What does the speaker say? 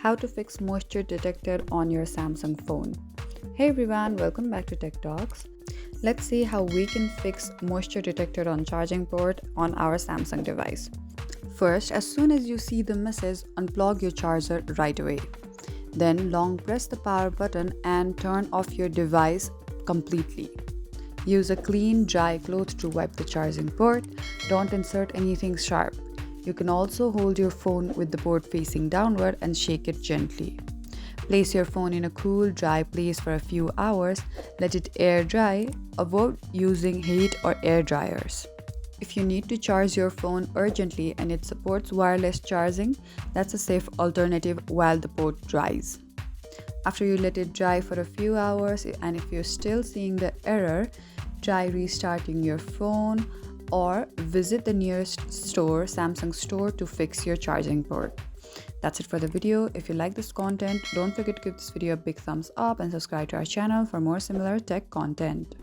How to fix moisture detector on your Samsung phone. Hey everyone, welcome back to Tech Talks. Let's see how we can fix moisture detector on charging port on our Samsung device. First, as soon as you see the message, unplug your charger right away. Then long press the power button and turn off your device completely. Use a clean, dry cloth to wipe the charging port. Don't insert anything sharp. You can also hold your phone with the port facing downward and shake it gently. Place your phone in a cool, dry place for a few hours. Let it air dry. Avoid using heat or air dryers. If you need to charge your phone urgently and it supports wireless charging, that's a safe alternative while the port dries. After you let it dry for a few hours, and if you're still seeing the error, try restarting your phone or visit the nearest store, Samsung store, to fix your charging port. That's it for the video. If you like this content, don't forget to give this video a big thumbs up and subscribe to our channel for more similar tech content.